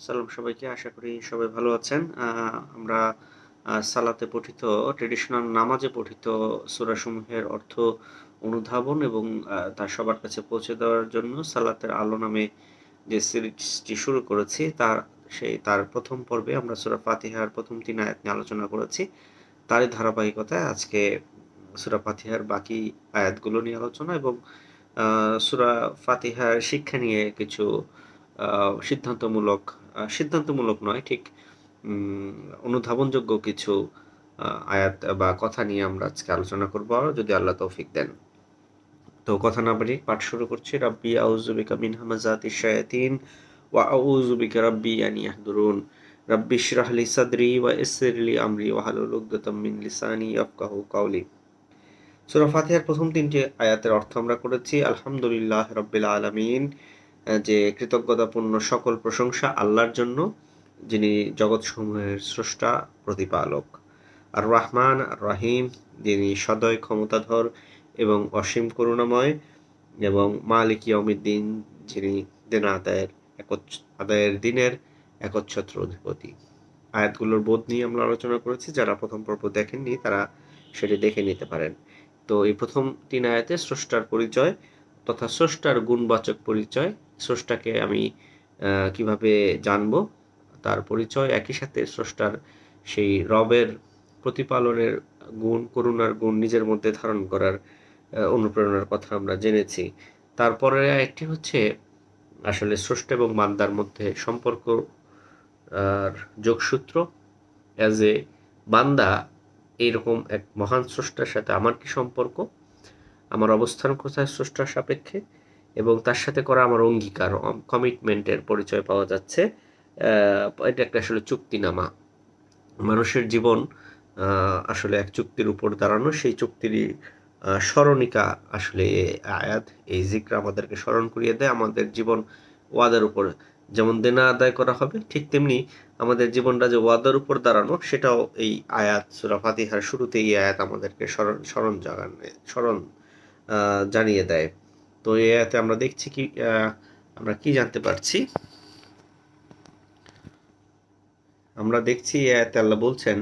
সালাম সবাইকে, আশা করি সবাই ভালো আছেন। আমরা সালাতে পঠিত ট্র্যাডিশনাল নামাজে পঠিত সূরাসমূহের অর্থ অনুধাবন এবং তা সবার কাছে পৌঁছে দেওয়ার জন্য সালাতের আলো নামে যে সিরিজটি শুরু করেছি তার প্রথম পর্বে আমরা সূরা ফাতিহার প্রথম ৩ আয়াত নিয়ে আলোচনা করেছি। তারই ধারাবাহিকতায় আজকে সূরা ফাতিহার বাকি আয়াতগুলো নিয়ে আলোচনা এবং সূরা ফাতিহার শিক্ষা নিয়ে কিছু সিদ্ধান্তমূলক নয়, ঠিক অনুধাবনযোগ্য কিছু আয়াত বা কথা নিয়ে আমরা আজকে আলোচনা করব, যদি আল্লাহ তৌফিক দেন। তো কথা না বাড়িয়ে পাঠ শুরু করছি। রাব্বি আউযু বিকা মিন হামাযাতিশ শায়াতিন ওয়া আউযু বিকা রাব্বি আন ইয়াহদুরুন। রাব্বি ইশরাহ লি সাদরি ওয়া ইয়াসসির লি আমরি ওয়াহলুল উকদাতাম মিন লিসানি ইয়াফকাহু কাওলি। সূরা ফাতিহার প্রথম ৩টি আয়াতের অর্থ আমরা করেছি আলহামদুলিল্লাহ রাব্বিল আলামিন, যে কৃতজ্ঞতাপূর্ণ সকল প্রশংসা আল্লাহর জন্য, যিনি জগৎসমূহের স্রষ্টা প্রতিপালক। আর রহমান আর রহিম, যিনি সদয় ক্ষমতাধর এবং অসীম করুণাময়, এবং মালিক ইয়াউমিদ্দিন, যিনি দেনা আদায়ের দিনের একচ্ছত্র অধিপতি। আয়াতগুলোর বোধ নিয়ে আমরা আলোচনা করেছি। যারা প্রথম পর্ব দেখেননি তারা সেটি দেখে নিতে পারেন। তো এই প্রথম ৩ আয়াতে স্রষ্টার পরিচয় তথা স্রষ্টার গুণবাচক পরিচয়, স্রষ্টাকে আমি কিভাবে জানব তার পরিচয়, একই সাথে স্রষ্টার সেই রবের প্রতিপালনের গুণ, করুণার গুণ নিজের মধ্যে ধারণ করার অনুপ্রেরণার কথা আমরা জেনেছি। তারপরে একটি হচ্ছে আসলে স্রষ্টা এবং বান্দার মধ্যে সম্পর্ক আর যোগসূত্র। অ্যাজ এ বান্দা, এইরকম এক মহান স্রষ্টার সাথে আমার কি সম্পর্ক, আমার অবস্থান কোথায় স্রষ্টার সাপেক্ষে, এবং তার সাথে করা আমার অঙ্গীকার, কমিটমেন্টের পরিচয় পাওয়া যাচ্ছে। এটা একটা আসলে চুক্তিনামা। মানুষের জীবন আসলে এক চুক্তির উপর দাঁড়ানো, সেই চুক্তিরই স্মরণিকা আসলে আয়াত, এই জিক্র আমাদেরকে স্মরণ করিয়ে দেয়। আমাদের জীবন ওয়াদার উপর যেমন দেনা আদায় করা হবে, ঠিক তেমনি আমাদের জীবনটা যে ওয়াদার উপর দাঁড়ানো, সেটাও এই আয়াত, সূরা ফাতিহার শুরুতে এই আয়াত আমাদেরকে স্মরণ জানিয়ে দেয়। তো এই আয়াতে আমরা দেখছি কি, আমরা কি জানতে পারছি? আমরা দেখছি এই আয়াতে আল্লাহ বলছেন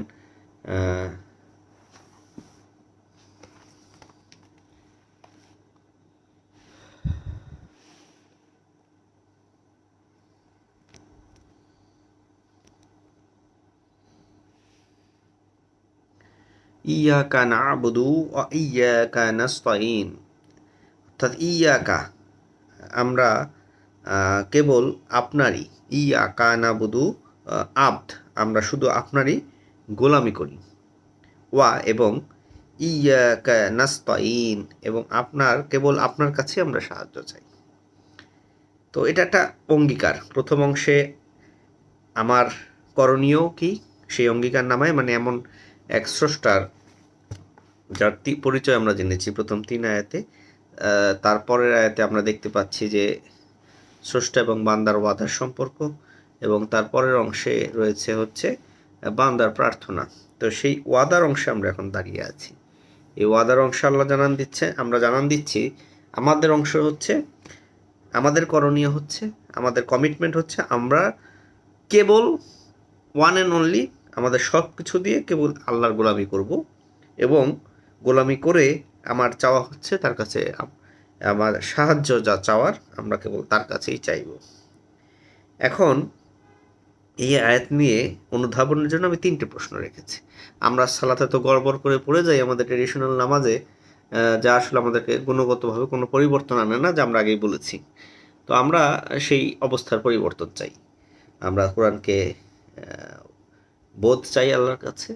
ইয়াকা না'বুদু ওয়া ইয়াকা নাস্তাইন, অর্থাৎ ইয়াকা আমরা কেবল আপনারই, ইয়াকা না'বুদু আবদ আমরা শুধু আপনারই গোলামি করি, ওয়া এবং ইয়াকা নাস্তাইন এবং কেবল আপনার কাছে আমরা সাহায্য চাই। তো এটা একটা অঙ্গীকার। প্রথম অংশে আমার করণীয় কি সেই অঙ্গীকার নামায়, মানে এমন এক স্রষ্টার যার পরিচয় আমরা জেনেছি প্রথম ৩ আয়াতে। তারপরের আয়াতে আমরা দেখতে পাচ্ছি যে স্রষ্টা এবং বান্দার ওয়াদার সম্পর্ক, এবং তারপরের অংশে রয়েছে হচ্ছে বান্দার প্রার্থনা। তো সেই ওয়াদার অংশে আমরা এখন দাঁড়িয়ে আছি। এই ওয়াদার অংশে আল্লাহ আমরা জানান দিচ্ছি আমাদের অংশ হচ্ছে, আমাদের করণীয় হচ্ছে, আমাদের কমিটমেন্ট হচ্ছে, আমরা কেবল ওয়ান অ্যান্ড অনলি আমাদের সব কিছু দিয়ে কেবল আল্লাহর গোলামি করব, এবং গোলামি করে আমার চাওয়া হচ্ছে তার কাছে, আমার সাহায্য যা চাওয়ার আমরা কেবল তার কাছেই চাইব। এখন এই আয়াত নিয়ে অনুধাবনের জন্য আমি 3টে প্রশ্ন রেখেছি। আমরা সালাতে তো গড়বড় করে পড়ে যাই আমাদের ট্রেডিশনাল নামাজে, যা আসলে আমাদেরকে গুণগতভাবে কোনো পরিবর্তন আনে না, যা আমরা আগেই বলেছি। তো আমরা সেই অবস্থার পরিবর্তন চাই। আমরা কোরআনকে বোধ চাই আল্লাহর কাছে,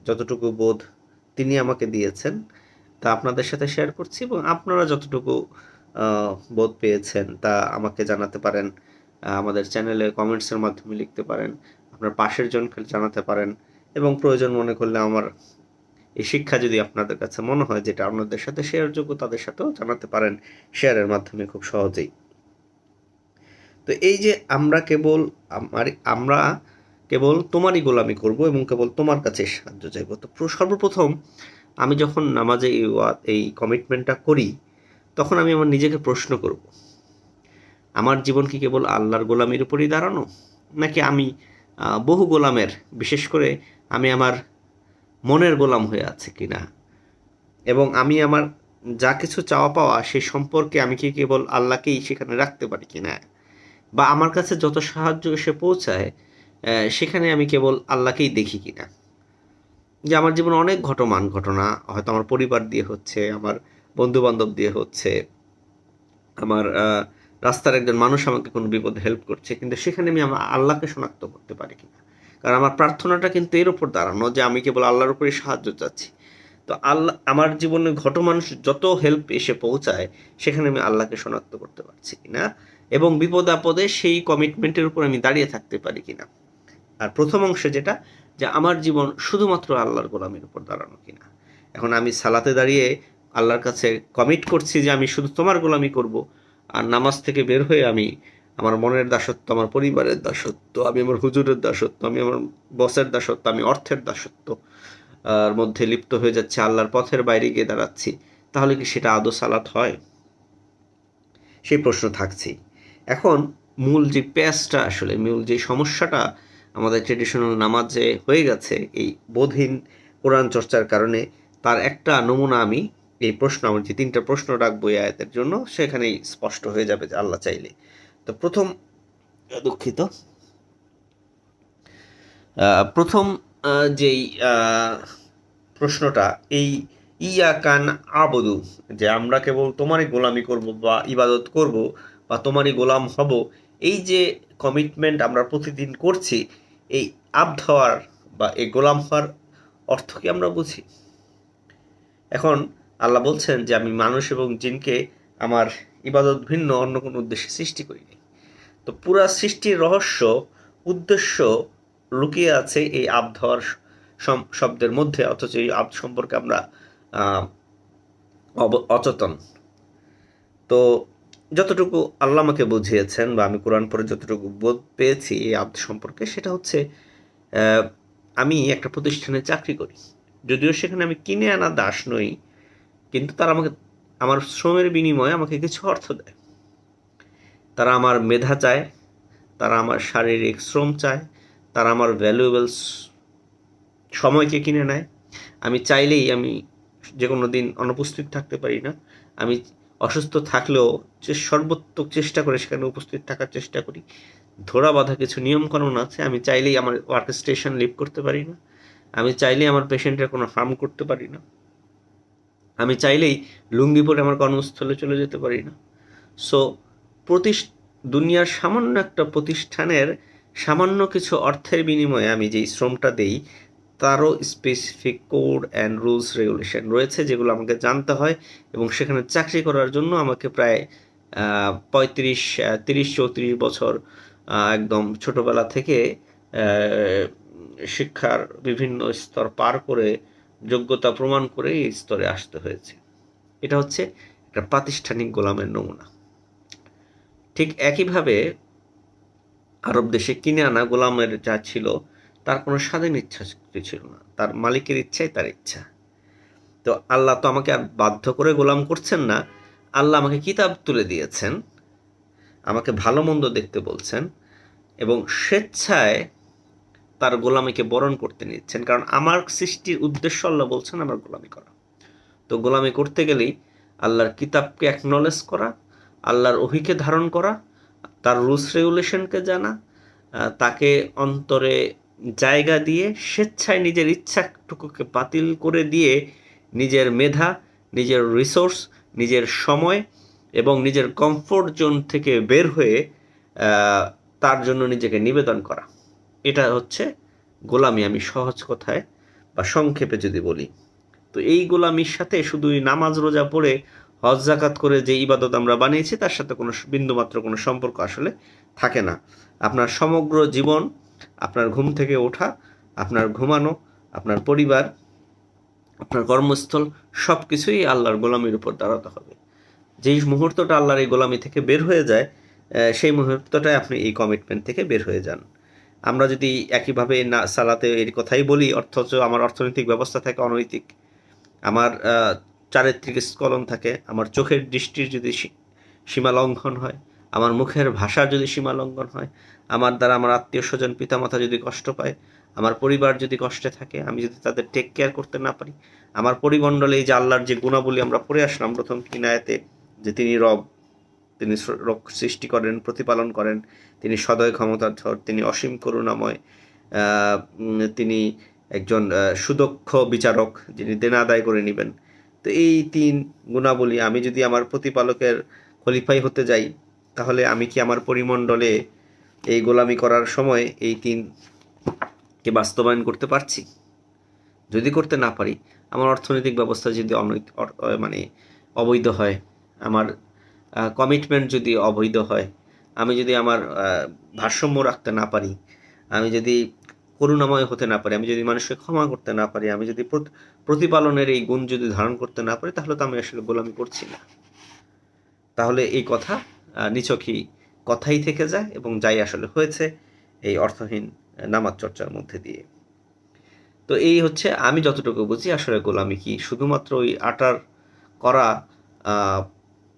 যতটুকু বোধ তিনি আমাকে দিয়েছেন তা আপনাদের সাথে শেয়ার করছি, এবং আপনারা যতটুকু বোধ পেয়েছেন তা আমাকে জানাতে পারেন, আমাদের চ্যানেলে কমেন্টসের মাধ্যমে লিখতে পারেন, আপনার পাশের জনকে জানাতে পারেন, এবং প্রয়োজন মনে করলে আমার এই শিক্ষা যদি আপনাদের কাছে মনে হয় যেটা আপনাদের সাথে শেয়ারযোগ্য, তাদের সাথেও জানাতে পারেন শেয়ারের মাধ্যমে খুব সহজেই। তো এই যে আমরা কেবল তোমারই গোলামি করব এবং কেবল তোমার কাছে সাহায্য চাইব। তো সর্বপ্রথম আমি যখন নামাজে এই কমিটমেন্টটা করি, তখন আমি আমার নিজেকে প্রশ্ন করব, আমার জীবন কি কেবল আল্লাহর গোলামির উপরই দাঁড়ানো, নাকি আমি বহু গোলামের, বিশেষ করে আমি আমার মনের গোলাম হয়ে আছে কিনা, এবং আমি আমার যা কিছু চাওয়া পাওয়া সেই সম্পর্কে আমি কি কেবল আল্লাহকেই সেখানে রাখতে পারি কিনা, বা আমার কাছে যত সাহায্য এসে পৌঁছায় সেখানে আমি কেবল আল্লাহকেই দেখি কিনা। যে আমার জীবনে অনেক ঘটনা হয়তো আমার পরিবার দিয়ে হচ্ছে, আমার বন্ধু বান্ধব দিয়ে হচ্ছে, আমার রাস্তার একজন মানুষ আমাকে কোনো বিপদে হেল্প করছে, কিন্তু সেখানে আমি আমার আল্লাহকে শনাক্ত করতে পারি কিনা। কারণ আমার প্রার্থনাটা কিন্তু এর উপর দাঁড়ানো যে আমি কেবল আল্লাহর উপরেই সাহায্য চাচ্ছি। তো আল্লাহ আমার জীবনে মানুষ যত হেল্প এসে পৌঁছায় সেখানে আমি আল্লাহকে শনাক্ত করতে পারছি কিনা, এবং বিপদ আপদে সেই কমিটমেন্টের উপর আমি দাঁড়িয়ে থাকতে পারি কিনা। আর প্রথম অংশে যেটা, যে আমার জীবন শুধুমাত্র আল্লাহর গোলামের উপর দাঁড়ানো কিনা। এখন আমি সালাতে দাঁড়িয়ে আল্লাহর কাছে কমিট করছি যে আমি শুধু তোমার গোলামি করব, আর নামাজ থেকে বের হয়ে আমি আমার মনের দাসত্ব, আমার পরিবারের দাসত্ব, আমি আমার হুজুরের দাসত্ব, আমি আমার বসের দাসত্ব, আমি অর্থের দাসত্ব আর মধ্যে লিপ্ত হয়ে যাচ্ছে, আল্লাহর পথের বাইরে গিয়ে দাঁড়াচ্ছি, তাহলে কি সেটা আদৌ সালাত হয়? সেই প্রশ্ন থাকছি। এখন মূল যে প্যাচটা, আসলে মূল যে সমস্যাটা আমাদের ট্রেডিশনাল নামাজে হয়ে গেছে এই বোধহীন কোরআন চর্চার কারণে, তার একটা নমুনা আমি এই প্রশ্ন, আমার যে 3টা প্রশ্ন রাখবো এই আয়াতের জন্য, সেখানেই স্পষ্ট হয়ে যাবে যে আল্লাহ চাইলে। তো দুঃখিত, প্রথম যেই প্রশ্নটা, এই ইয়া কান আবদু, যে আমরা কেবল তোমারই গোলামি করব বা ইবাদত করব বা তোমারই গোলাম হব, এই যে কমিটমেন্ট আমরা প্রতিদিন করছি, এই আবদ হওয়ার বা এই গোলাম হওয়ার অর্থ কি আমরা বুঝি? এখন আল্লাহ বলছেন যে আমি মানুষ এবং জিনকে আমার ইবাদত ভিন্ন অন্য কোনো উদ্দেশ্যে সৃষ্টি করিনি। তো পুরা সৃষ্টির রহস্য, উদ্দেশ্য লুকিয়ে আছে এই আবদ হওয়ার শব্দের মধ্যে, অথচ এই আবদ সম্পর্কে আমরা অচেতন। তো যতটুকু আল্লাহ আমাকে বুঝিয়েছেন বা আমি কোরআন পড়ে যতটুকু বোধ পেয়েছি এই আবদ সম্পর্কে, সেটা হচ্ছে আমি একটা প্রতিষ্ঠানে চাকরি করি, যদিও সেখানে আমি কিনে আনা দাস নই, কিন্তু তারা আমাকে আমার শ্রমের বিনিময়ে আমাকে কিছু অর্থ দেয়। তারা আমার মেধা চায়, তারা আমার শারীরিক শ্রম চায়, তারা আমার ভ্যালুয়েবল সময়কে কিনে নেয়। আমি চাইলেই আমি যে কোনো দিন অনুপস্থিত থাকতে পারি না। আমি অসুস্থ থাকলেও সর্বোত্তক চেষ্টা করে সেখানে উপস্থিত থাকার চেষ্টা করি। ধরা বাঁধা কিছু নিয়মকানুন আছে। আমি চাইলেই আমার ওয়ার্ক স্টেশন লিভ করতে পারি না। আমি চাইলেই আমার পেশেন্টের কোনো হার্ম করতে পারি না। আমি চাইলেই লুঙ্গি পরে আমার কর্মস্থলে চলে যেতে পারি না। সো দুনিয়ার সামান্য একটা প্রতিষ্ঠানের সামান্য কিছু অর্থের বিনিময়ে আমি যেই শ্রমটা দেই, তারও specific code and rules regulation রয়েছে, যেগুলো আমাকে জানতে হয়, এবং সেখানে চাকরি করার জন্য আমাকে প্রায় 30-34 বছর একদম ছোটবেলা থেকে শিক্ষার বিভিন্ন স্তর পার করে যোগ্যতা প্রমাণ করে এই স্তরে আসতে হয়েছে। এটা হচ্ছে একটা প্রাতিষ্ঠানিক গোলামের নমুনা। ঠিক একইভাবে আরব দেশে কিনে আনা গোলামের যা ছিল, তার কোনো স্বাধীন ইচ্ছা ছিল না, তার মালিকের ইচ্ছাই তার ইচ্ছা। তো আল্লাহ তো আমাকে আর বাধ্য করে গোলাম করছেন না, আল্লাহ আমাকে কিতাব তুলে দিয়েছেন, আমাকে ভালো মন্দ দেখতে বলছেন, এবং স্বেচ্ছায় তার গোলামিকে বরণ করতে নিচ্ছেন। কারণ আমার সৃষ্টির উদ্দেশ্য আল্লাহ বলছেন আমার গোলামি করা। তো গোলামি করতে গেলেই আল্লাহর কিতাবকে অ্যাকনলেজ করা, আল্লাহর ওহীকে ধারণ করা, তার রুলস রেগুলেশনকে জানা, তাকে অন্তরে জায়গা দিয়ে স্বেচ্ছায় নিজের ইচ্ছাটুকুকে বাতিল করে দিয়ে নিজের মেধা, নিজের রিসোর্স, নিজের সময় এবং নিজের কমফোর্ট জোন থেকে বের হয়ে তার জন্য নিজেকে নিবেদন করা। এটা হচ্ছে গোলামি, আমি সহজ কথায় বা সংক্ষেপে যদি বলি। তো এই গোলামির সাথে শুধুই নামাজ রোজা পড়ে হজ জাকাত করে যে ইবাদত আমরা বানিয়েছি, তার সাথে কোনো বিন্দুমাত্র কোনো সম্পর্ক আসলে থাকে না। আপনার সমগ্র জীবন, আপনার ঘুম থেকে ওঠা, আপনার ঘুমানো, আপনার পরিবার, আপনার কর্মস্থল, সব কিছুই আল্লাহর গোলামির উপর দাঁড়াতে হবে। যেই মুহূর্তটা আল্লাহর এই গোলামি থেকে বের হয়ে যায়, সেই মুহূর্তটাই আপনি এই কমিটমেন্ট থেকে বের হয়ে যান। আমরা যদি একইভাবে না সালাতে এর কথাই বলি, অথচ আমার অর্থনৈতিক ব্যবস্থা থাকে অনৈতিক, আমার চারিত্রিক স্খলন থাকে, আমার চোখের দৃষ্টির যদি সীমা লঙ্ঘন হয়, আমার মুখের ভাষার যদি সীমা লঙ্ঘন হয়, আমার দ্বারা আমার আত্মীয় স্বজন পিতামাতা যদি কষ্ট পায়, আমার পরিবার যদি কষ্টে থাকে, আমি যদি তাদের টেক কেয়ার করতে না পারি, আমার পরিমণ্ডলে এই যে আল্লাহর যে গুণাবলী আমরা পড়ে আসলাম প্রথম 3 আয়াতে, যে তিনি রব, তিনি সৃষ্টি করেন, প্রতিপালন করেন, তিনি সদয় ক্ষমতাধর, তিনি অসীম করুণাময়, তিনি একজন সুদক্ষ বিচারক, যিনি দেনা আদায় করে নেবেন। তো এই 3 গুণাবলী আমি যদি আমার প্রতিপালকের খলিফাই হতে যাই, তাহলে আমি কি আমার পরিমণ্ডলে এই গোলামি করার সময় এই 3কে বাস্তবায়ন করতে পারছি? যদি করতে না পারি, আমার অর্থনৈতিক ব্যবস্থা যদি মানে অবৈধ হয়, আমার কমিটমেন্ট যদি অবৈধ হয়, আমি যদি আমার ভারসাম্য রাখতে না পারি, আমি যদি করুণাময় হতে না পারি, আমি যদি মানুষকে ক্ষমা করতে না পারি, আমি যদি প্রতিপালনের এই গুণ যদি ধারণ করতে না পারি, তাহলে তো আমি আসলে গোলামি করছি না। তাহলে এই কথা নিছকই কথাই থেকে যায় এবং যাই আসলে হয়েছে এই অর্থহীন নামাজ চর্চার মধ্যে দিয়ে। তো এই হচ্ছে আমি যতটুকু বুঝি আসলে গোলামি কি, শুধুমাত্র ওই আটার করা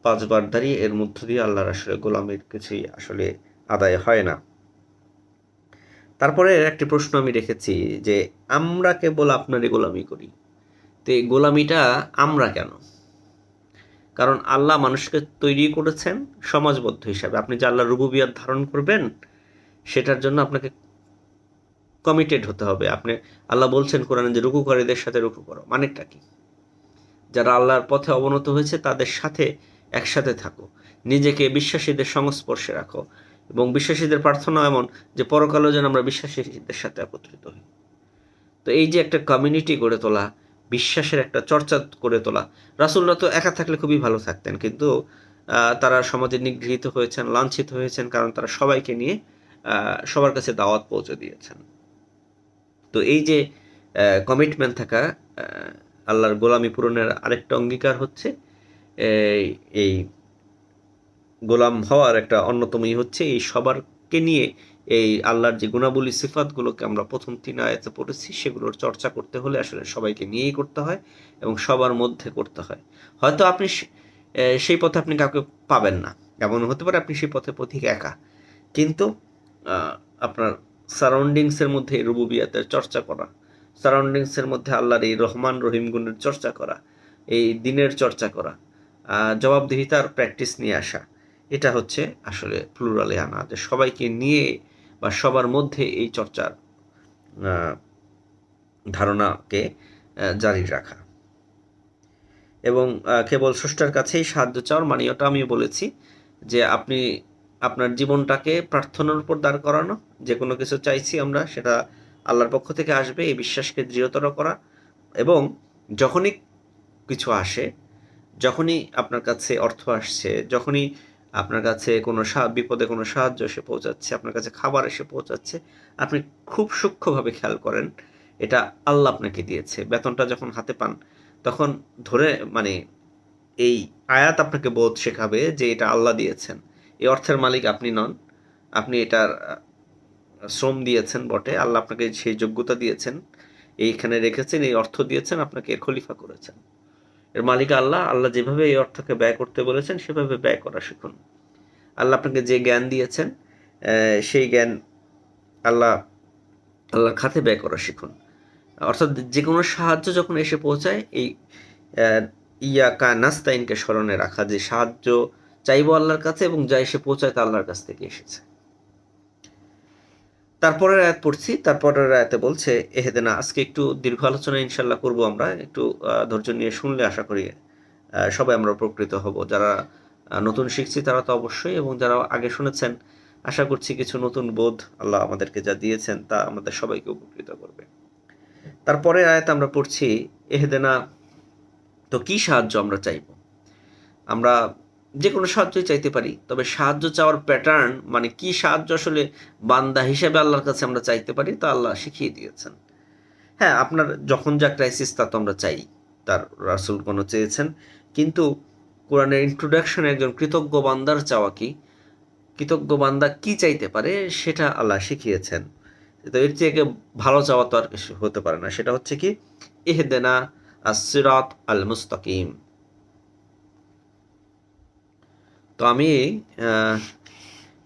5 বার দাঁড়িয়ে এর মধ্য দিয়ে আল্লাহর আসলে গোলামির কিছুই আসলে আদায় হয় না। তারপরে একটি প্রশ্ন আমি রেখেছি যে আমরা কেবল আপনারই গোলামি করি, তো এই গোলামিটা আমরা কেন? কারণ আল্লাহ মানুষকে তৈরি করেছেন সমাজবদ্ধ হিসাবে। আপনি যে আল্লাহর রুবুবিয়ত ধারণ করবেন, সেটার জন্য আপনাকে কমিটেড হতে হবে। আপনি, আল্লাহ বলছেন কোরআনে যে রুকুকারীদের সাথে রুকু করো, মানেটা কি? যারা আল্লাহর পথে অবনত হয়েছে তাদের সাথে একসাথে থাকো, নিজেকে বিশ্বাসীদের সংস্পর্শে রাখো, এবং বিশ্বাসীদের প্রার্থনা এমন যে পরকালেও যেন আমরা বিশ্বাসীদের সাথে একত্রিত হই। তো এই যে একটা কমিউনিটি গড়ে তোলা, বিশ্বাসের একটা চর্চা করে তোলা। রাসূলুল্লাহ তো একা থাকলে খুবই ভালো থাকতেন, কিন্তু তারা সমাজে নিগৃহীত হয়েছেন, লাঞ্ছিত হয়েছেন, কারণ তারা সবাইকে নিয়ে সবার কাছে দাওয়াত পৌঁছে দিয়েছেন। তো এই যে কমিটমেন্ট থাকা, আল্লাহর গোলামি পূরণের আরেকটা অঙ্গীকার হচ্ছে এই গোলাম হওয়ার একটা অন্যতমই হচ্ছে এই সবারকে নিয়ে এই আল্লাহর যে গুণাবলী সিফাতগুলোকে আমরা প্রথম 3 আয়াতে পড়েছি, সেগুলোর চর্চা করতে হলে আসলে সবাইকে নিয়েই করতে হয় এবং সবার মধ্যে করতে হয়। হয়তো আপনি সেই পথে আপনি কাউকে পাবেন না, এমন হতে পারে আপনি সেই পথে পথিক একা, কিন্তু আপনার সারাউন্ডিংসের মধ্যে এই রুবুবিয়াতের চর্চা করা, সারাউন্ডিংসের মধ্যে আল্লাহর এই রহমান রহিম গুণের চর্চা করা, এই দিনের চর্চা করা, জবাবদিহিতার প্র্যাকটিস নিয়ে আসা, এটা হচ্ছে আসলে প্লুরালে আনা, যে সবাইকে নিয়ে বা সবার মধ্যে এই চর্চার ধারণাকে জারি রাখা, এবং কেবল স্রষ্টার কাছেই সাহায্য চাওয়ার মানে ওটা আমি বলেছি যে আপনি আপনার জীবনটাকে প্রার্থনার উপর দাঁড় করানো, যে কোনো কিছু চাইছি আমরা সেটা আল্লাহর পক্ষ থেকে আসবে, এই বিশ্বাসকে দৃঢ়তর করা, এবং যখনই কিছু আসে, যখনই আপনার কাছে অর্থ আসছে, যখনই আপনার কাছে কোনো বিপদে কোনো সাহায্য এসে পৌঁছাচ্ছে, আপনার কাছে খাবার এসে পৌঁছাচ্ছে, আপনি খুব সূক্ষ্মভাবে খেয়াল করেন এটা আল্লাহ আপনাকে দিয়েছে। বেতনটা যখন হাতে পান, তখন ধরে মানে এই আয়াত আপনাকে বোধ শেখাবে যে এটা আল্লাহ দিয়েছেন, এই অর্থের মালিক আপনি নন, আপনি এটার শ্রম দিয়েছেন বটে, আল্লাহ আপনাকে সেই যোগ্যতা দিয়েছেন, এইখানে রেখেছেন, এই অর্থ দিয়েছেন, আপনাকে এর খলিফা করেছেন, এর মালিক আল্লাহ। আল্লাহ যেভাবে এই অর্থকে ব্যয় করতে বলেছেন সেভাবে ব্যয় করা শিখুন। আল্লাহ আপনাকে যে জ্ঞান দিয়েছেন সেই জ্ঞান আল্লাহর খাতে ব্যয় করা শিখুন। অর্থাৎ যে কোনো সাহায্য যখন এসে পৌঁছায়, এই ইয়াকা নাস্তাইনকে স্মরণে রাখা, যে সাহায্য চাইবো আল্লাহর কাছে এবং যা এসে পৌঁছায় তা আল্লাহর কাছ থেকে এসেছে। তারপরের আয়াত পড়ছি, তারপরের আয়াতে বলছে এহেদেনা। আজকে একটু দীর্ঘ আলোচনা ইনশাল্লাহ করব আমরা, একটু ধৈর্য নিয়ে শুনলে আশা করি সবাই আমরা উপকৃত হব। যারা নতুন শিখছি তারা তো অবশ্যই, এবং যারা আগে শুনেছেন আশা করছি কিছু নতুন বোধ আল্লাহ আমাদেরকে যা দিয়েছেন তা আমাদের সবাইকে উপকৃত করবে। তারপরে আয়াত আমরা পড়ছি এহেদেনা। তো কি সাহায্য আমরা চাইব? আমরা যে কোনো সাহায্যই চাইতে পারি, তবে সাহায্য চাওয়ার প্যাটার্ন মানে কি সাহায্য আসলে বান্দা হিসেবে আল্লাহর কাছে আমরা চাইতে পারি তা আল্লাহ শিখিয়ে দিয়েছেন। হ্যাঁ, আপনার যখন যা ক্রাইসিস তা তো আমরা চাই, তার রাসূল কোনো চেয়েছেন, কিন্তু কোরআনের ইন্ট্রোডাকশনে একজন কৃতজ্ঞ বান্দার চাওয়া কি, কৃতজ্ঞ বান্দা কি চাইতে পারে সেটা আল্লাহ শিখিয়েছেন। তো এর থেকে ভালো চাওয়া তো আর কিছু হতে পারে না। সেটা হচ্ছে কি, ইহদিনা আস-সিরাত আল মুস্তাকিম। তো আমি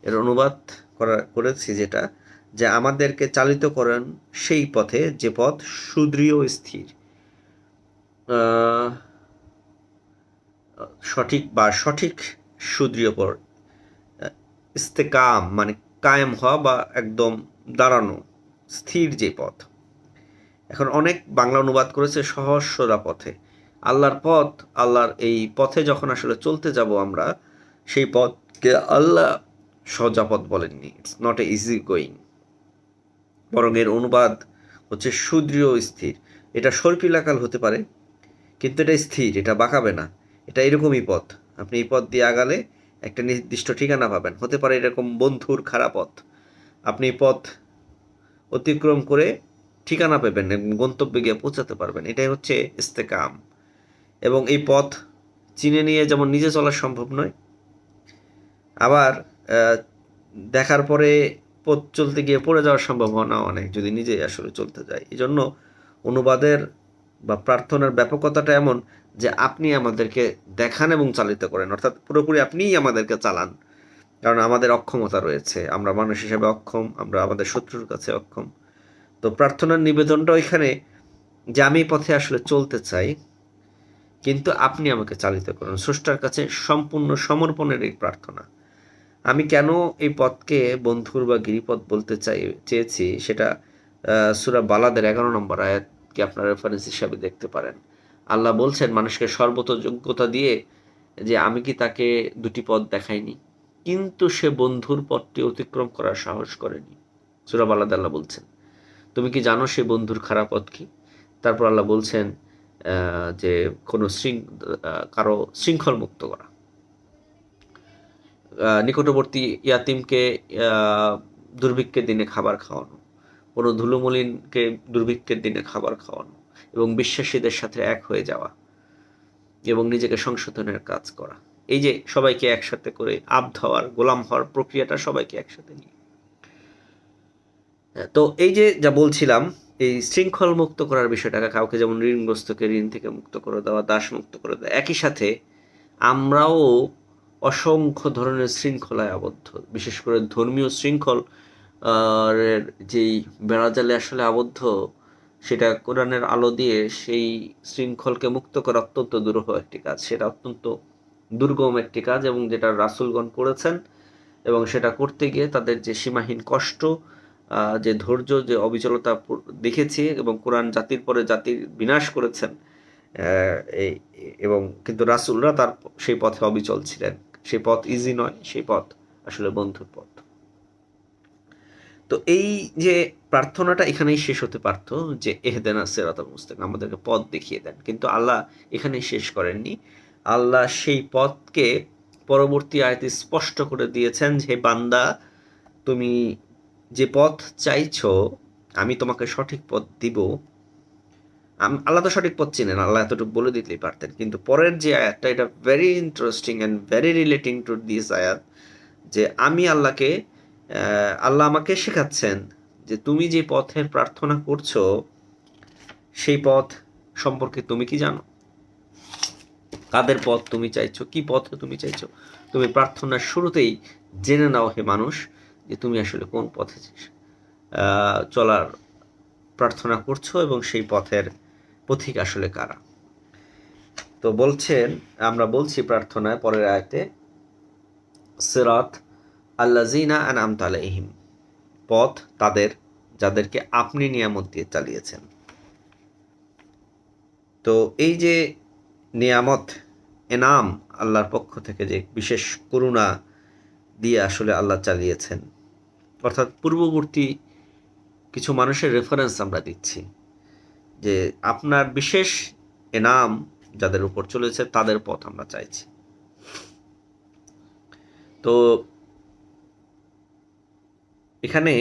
এর অনুবাদ করেছি যেটা, যে আমাদেরকে চালিত করেন সেই পথে যে পথ সুদৃঢ় স্থির, সঠিক সুদৃঢ় পথ, ইস্তেকাম মানে কায়েম হওয়া বা একদম দাঁড়ানো, স্থির যে পথ। এখন অনেক বাংলা অনুবাদ করেছে সহজ সোজা পথে। আল্লাহর পথ, আল্লাহর এই পথে যখন আসলে চলতে যাব আমরা, সেই পথকে আল্লাহ সোজা পথ বলেননি, it's not a easy going, বরং এর অনুবাদ হচ্ছে সুদৃঢ় স্থির। এটা সর্পিলাকাল হতে পারে, কিন্তু এটা স্থির, এটা বাঁকাবে না, এটা এরকমই পথ। আপনি এই পথ দিয়ে আগালে একটা নির্দিষ্ট ঠিকানা পাবেন। হতে পারে এরকম বন্ধুর খারাপ পথ, আপনি পথ অতিক্রম করে ঠিকানা পাবেন এবং গন্তব্যে গিয়ে পৌঁছাতে পারবেন। এটাই হচ্ছে ইস্তেকাম। এবং এই পথ চিনে নিয়ে যেমন নিজে চলা সম্ভব নয়, আবার দেখার পরে পথ চলতে গিয়ে পড়ে যাওয়ার সম্ভাবনা অনেক যদি নিজেই আসলে চলতে যায়। এই জন্য অনুবাদের বা প্রার্থনার ব্যাপকতাটা এমন যে আপনি আমাদেরকে দেখান এবং চালিত করেন, অর্থাৎ পুরোপুরি আপনিই আমাদেরকে চালান। কারণ আমাদের অক্ষমতা রয়েছে, আমরা মানুষ হিসেবে অক্ষম, আমরা আমাদের শত্রুর কাছে অক্ষম। তো প্রার্থনার নিবেদনটা ওইখানে যে আমি পথে আসলে চলতে চাই, কিন্তু আপনি আমাকে চালিত করুন। স্রষ্টার কাছে সম্পূর্ণ সমর্পণের এই প্রার্থনা। আমি কেন এই পথকে বন্ধুর বা গিরিপথ বলতে চেয়েছি সেটা সূরা বালাদের 11 নম্বর আয়াতকে আপনারা রেফারেন্স হিসাবে দেখতে পারেন। আল্লাহ বলছেন মানুষকে সর্বতোযোগ্যতা দিয়ে যে আমি কি তাকে দুটি পথ দেখাইনি, কিন্তু সে বন্ধুর পথটি অতিক্রম করার সাহস করেনি। সূরা বালাদ আল্লাহ বলছেন, তুমি কি জানো সে বন্ধুর খারাপ পথ কি? তারপর আল্লাহ বলছেন যে কোনো কারো শৃঙ্খল মুক্ত করা, নিকটবর্তী ইয়াতিমকে দুর্ভিক্ষের দিনে খাবার খাওয়ানো, কোনো ধুলোমলিনকে দুর্ভিক্ষের দিনে খাবার খাওয়ানো, এবং বিশ্বাসীদের সাথে এক হয়ে যাওয়া এবং নিজেকে সংশোধনের কাজ করা। এই যে সবাইকে একসাথে করে আবদ হওয়ার, গোলাম হওয়ার প্রক্রিয়াটা সবাইকে একসাথে নিয়ে। তো এই যে যা বলছিলাম, এই শৃঙ্খল মুক্ত করার বিষয়টাকে, কাউকে যেমন ঋণগ্রস্তকে ঋণ থেকে মুক্ত করে দেওয়া, দাস মুক্ত করে দেওয়া, একই সাথে আমরাও অসংখ্য ধরনের শৃঙ্খলায় আবদ্ধ, বিশেষ করে ধর্মীয় শৃঙ্খল যেই বেড়াজালে আসলে আবদ্ধ, সেটা কোরআনের আলো দিয়ে সেই শৃঙ্খলকে মুক্ত করা অত্যন্ত দুরূহ একটি কাজ, সেটা অত্যন্ত দুর্গম একটি কাজ, এবং যেটা রাসূলগণ করেছেন, এবং সেটা করতে গিয়ে তাদের যে সীমাহীন কষ্ট, যে ধৈর্য, যে অবিচলতা দেখেছি, এবং কোরআন জাতির পরে জাতির বিনাশ করেছেন, এবং কিন্তু রাসূলরা তার সেই পথে অবিচল ছিলেন। সেই পথ ইজি নয়, সেই পথ আসলে বন্ধুর পথ। তো এই যে প্রার্থনাটা এখানেই শেষ হতে পারত, যে ইহদিনাস সিরাতাল মুস্তাকিম, আমাদেরকে পথ দেখিয়ে দেন, কিন্তু আল্লাহ এখানেই শেষ করেননি। আল্লাহ সেই পথকে পরবর্তী আয়াতে স্পষ্ট করে দিয়েছেন যে বান্দা, তুমি যে পথ চাইছো আমি তোমাকে সঠিক পথ দিব। আল্লাহ তো সঠিক পথ চিনেন, আল্লাহ এতটুকু বলে দিতেই পারতেন, কিন্তু পরের যে আয়াতটা, এটা very interesting and very relating to this আয়াত, যে আল্লাহ আমাকে শেখাচ্ছেন যে তুমি যে পথের প্রার্থনা করছো সেই পথ সম্পর্কে তুমি কি জানো? কাদের পথ তুমি চাইছো, কি পথ তুমি চাইছো? তুমি প্রার্থনার শুরুতেই জেনে নাও হে মানুষ, যে তুমি আসলে কোন পথে চলার প্রার্থনা করছো, এবং সেই পথের পথিক আসলে কারা। তো বলছেন, আমরা বলছি প্রার্থনায় পরের আয়াতে, সিরাত আল্লাযিনা আনআমতা আলাইহিম, পথ তাদের যাদেরকে আপনি নিয়ামত দিয়ে চালিয়েছেন। তো এই যে নিয়ামত, এনাম, আল্লাহর পক্ষ থেকে যে বিশেষ করুণা দিয়ে আসলে আল্লাহ চালিয়েছেন, অর্থাৎ পূর্ববর্তী কিছু মানুষের রেফারেন্স আমরা দিচ্ছি, যে আপনার বিশেষ এনাম যাদের উপর চলেছে তাদের পথ আমরা চাইছি। তো এখানে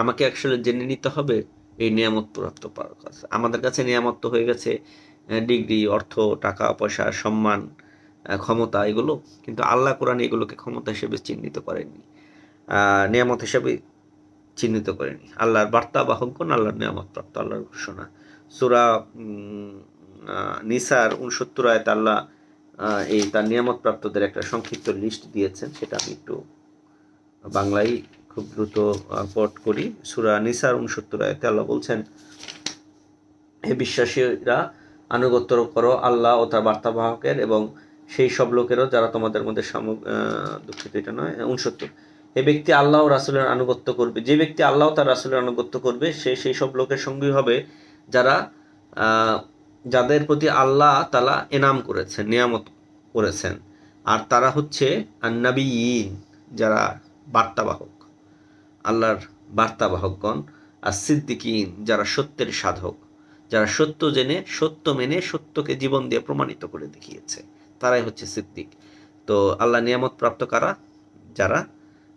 আমাকে আসলে জেনে নিতে হবে এই নিয়ামত প্রাপ্ত পাওয়ার কাছে। আমাদের কাছে নিয়ামত তো হয়ে গেছে ডিগ্রি, অর্থ, টাকা পয়সা, সম্মান, ক্ষমতা, এগুলো, কিন্তু আল্লাহ কোরআন এগুলোকে ক্ষমতা হিসেবে চিহ্নিত করেননি, নিয়ামত হিসেবে চিহ্নিত করেনি। আল্লাহর বার্তা বাহকগণ আল্লাহর নিয়ামত প্রাপ্ত, আল্লাহর ঘোষণা। সূরা নিসার 69 আয়াতে আল্লাহ এই তার নিয়ামত প্রাপ্তদের একটা সংক্ষিপ্ত লিস্ট দিয়েছেন, সেটা আমি একটু বাংলায় খুব দ্রুত পঠ করি। সূরা নিসার 69 আয়াতে আল্লাহ বলছেন, হে বিশ্বাসীরা, আনুগত্য করো আল্লাহ ও তার বার্তাবাহকের এবং সেই সব লোকেরও যারা তোমাদের মধ্যে দুঃখিত, এটা নয়, 69। হে ব্যক্তি আল্লাহ ও রাসূলের আনুগত্য করবে, যে ব্যক্তি আল্লাহ ও তার রাসূলের আনুগত্য করবে সে সেই সব লোকের সঙ্গী হবে যারা যাদের প্রতি আল্লাহ তাআলা এনাম করেছেন, নিয়ামত করেছেন, আর তারা হচ্ছে আন-নাবিয়্যিন, যারা বার্তাবাহক, আল্লাহর বার্তাবাহকগণ, আর সিদ্দিকিন, যারা সত্যের সাধক, যারা সত্য জেনে সত্য মেনে সত্যকে জীবন দিয়ে প্রমাণিত করে দেখিয়েছে, তারাই হচ্ছে সিদ্দিক। তো আল্লাহ নিয়ামত প্রাপ্ত কারা? যারা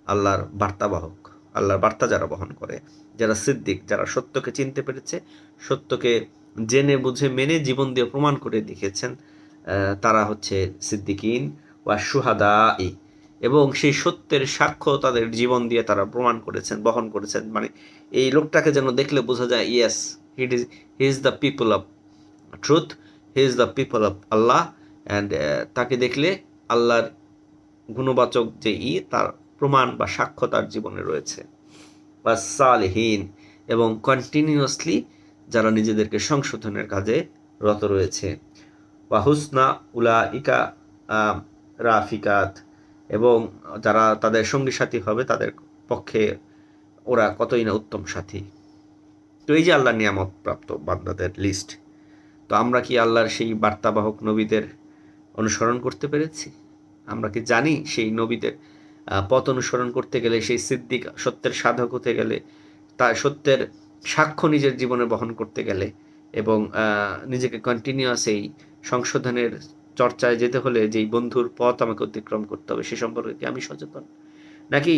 আল্লাহর বার্তাবাহক, আল্লাহর বার্তা যারা বহন করে, যারা সিদ্দিক, যারা সত্যকে চিনতে পেরেছে, সত্যকে জেনে বুঝে মেনে জীবন দিয়ে প্রমাণ করে দেখিয়েছেন, তারা হচ্ছে সিদ্দিকিন ওয়া শুহাদাই, এবং সেই সত্যের সাক্ষ্য তাদের জীবন দিয়ে তারা প্রমাণ করেছেন, বহন করেছেন। মানে এই লোকটাকে যেন দেখলে বোঝা যায়, yes, he is the people of truth, he is the people of Allah, and তাকে দেখলে আল্লাহর গুণবাচক যে তার প্রমাণ বা সাক্ষ্য তার জীবনে রয়েছে। বা সালেহীন, এবং কন্টিনিউয়াসলি যারা নিজেদেরকে সংশোধনের কাজে রত রয়েছে। বা হুসনা উলাইকা রাফিকাত, এবং যারা তাদের সঙ্গী সাথী হবে তাদের পক্ষে ওরা কতই না উত্তম সাথী। তো এই যে আল্লাহর নিয়ামত প্রাপ্ত বান্দাদের লিস্ট, তো আমরা কি আল্লাহর সেই বার্তাবাহক নবীদের অনুসরণ করতে পেরেছি? আমরা কি জানি সেই নবীদের পথ অনুসরণ করতে গেলে, সেই সিদ্দিক সত্যের সাধক হতে গেলে, তার সত্যের সাক্ষ্য নিজের জীবনে বহন করতে গেলে, এবং নিজেকে কন্টিনিউয়াস এই সংশোধনের চর্চায় যেতে হলে যেই বন্ধুর পথ আমাকে অতিক্রম করতে হবে, সে সম্পর্কে কি আমি সচেতন? নাকি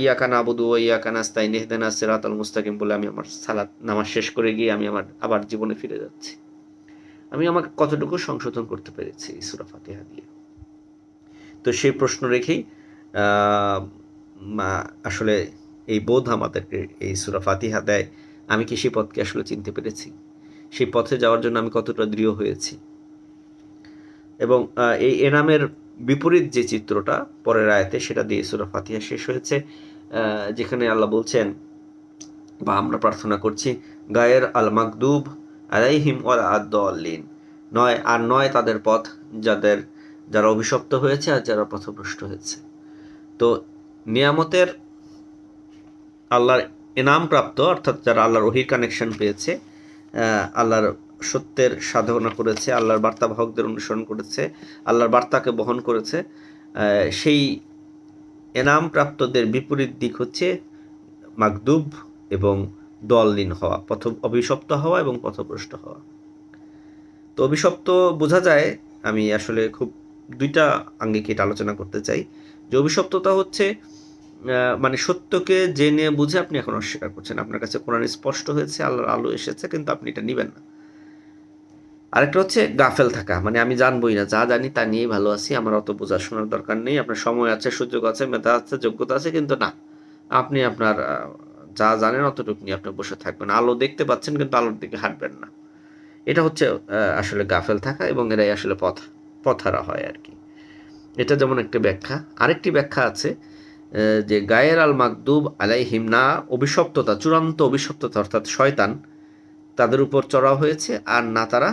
ইয়াকা নাবুদু ওয়া ইয়াকা নাস্তাইন ইহদিনাস সিরাতাল মুস্তাকিম বলে আমি আমার সালাত নামাজ শেষ করে গিয়ে আমি আমার আবার জীবনে ফিরে যাচ্ছি? আমি আমাকে কতটুকু সংশোধন করতে পেরেছি সূরা ফাতিহা দিয়ে? তো সেই প্রশ্ন রেখেই আসলে এই বোধ আমাদেরকে এই সূরা ফাতিহা দেয়, আমি কি সেই পথকে আসলে চিনতে পেরেছি? সেই পথে যাওয়ার জন্য আমি কতটা দৃঢ় হয়েছি? এবং এই এনামের বিপরীত যে চিত্রটা পরের আয়াতে, সেটা দিয়ে সূরা ফাতিহা শেষ হয়েছে, যেখানে আল্লাহ বলছেন বা আমরা প্রার্থনা করছি, গায়ের আল মাকদুব আলাইহিম ওয়ালা আদ-দাল্লিন, নয় তাদের পথ যারা অভিশপ্ত হয়েছে আর যারা পথভ্রষ্ট হয়েছে। তো নিয়ামতের আল্লাহর এনাম প্রাপ্ত, অর্থাৎ যারা আল্লাহর ওহীর কানেকশন পেয়েছে, আল্লাহর সত্যের সাধনা করেছে, আল্লাহর বার্তাবাহকদের অনুসরণ করেছে, আল্লাহর বার্তাকে বহন করেছে, সেই এনাম প্রাপ্তদের বিপরীত দিক হচ্ছে মাকদুব এবং দলিন হওয়া, অভিশপ্ত হওয়া এবং পথভ্রষ্ট হওয়া। তো অভিশপ্ত বোঝা যায়, আমি আসলে খুব দুইটা আঙ্গিকে এটা আলোচনা করতে চাই, যে অভিশপ্ততা হচ্ছে মানে সত্যকে জেনে বুঝে আপনি এখন অস্বীকার করছেন, আপনার কাছে কোরআন স্পষ্ট হয়েছে, আল্লাহর আলো এসেছে, কিন্তু আপনি এটা নিবেন না। আরেকটা হচ্ছে গাফেল থাকা, মানে আমি জানবই না, যা জানি তা নিয়েই ভালো আছি, আমার অত বোঝা শোনার দরকার নেই, আপনার সময় আছে, সুযোগ আছে, মেধা আছে, যোগ্যতা আছে, কিন্তু না, আপনি আপনার যা জানেন অতটুকু নিয়ে আপনি বসে থাকবেন, আলো দেখতে পাচ্ছেন কিন্তু আলোর দিকে হাঁটবেন না। এটা হচ্ছে আসলে গাফেল থাকা, এবং এরাই আসলে পথহারা হয় আর কি। এটা যেমন একটা ব্যাখ্যা। আরেকটি ব্যাখ্যা আছে যে গায়ের আল মাকদুব আলাইহিম, না অভিশপ্ততা, চূড়ান্ত অভিশপ্ততা, অর্থাৎ শয়তান তাদের উপর চড়াও হয়েছে, আর না তারা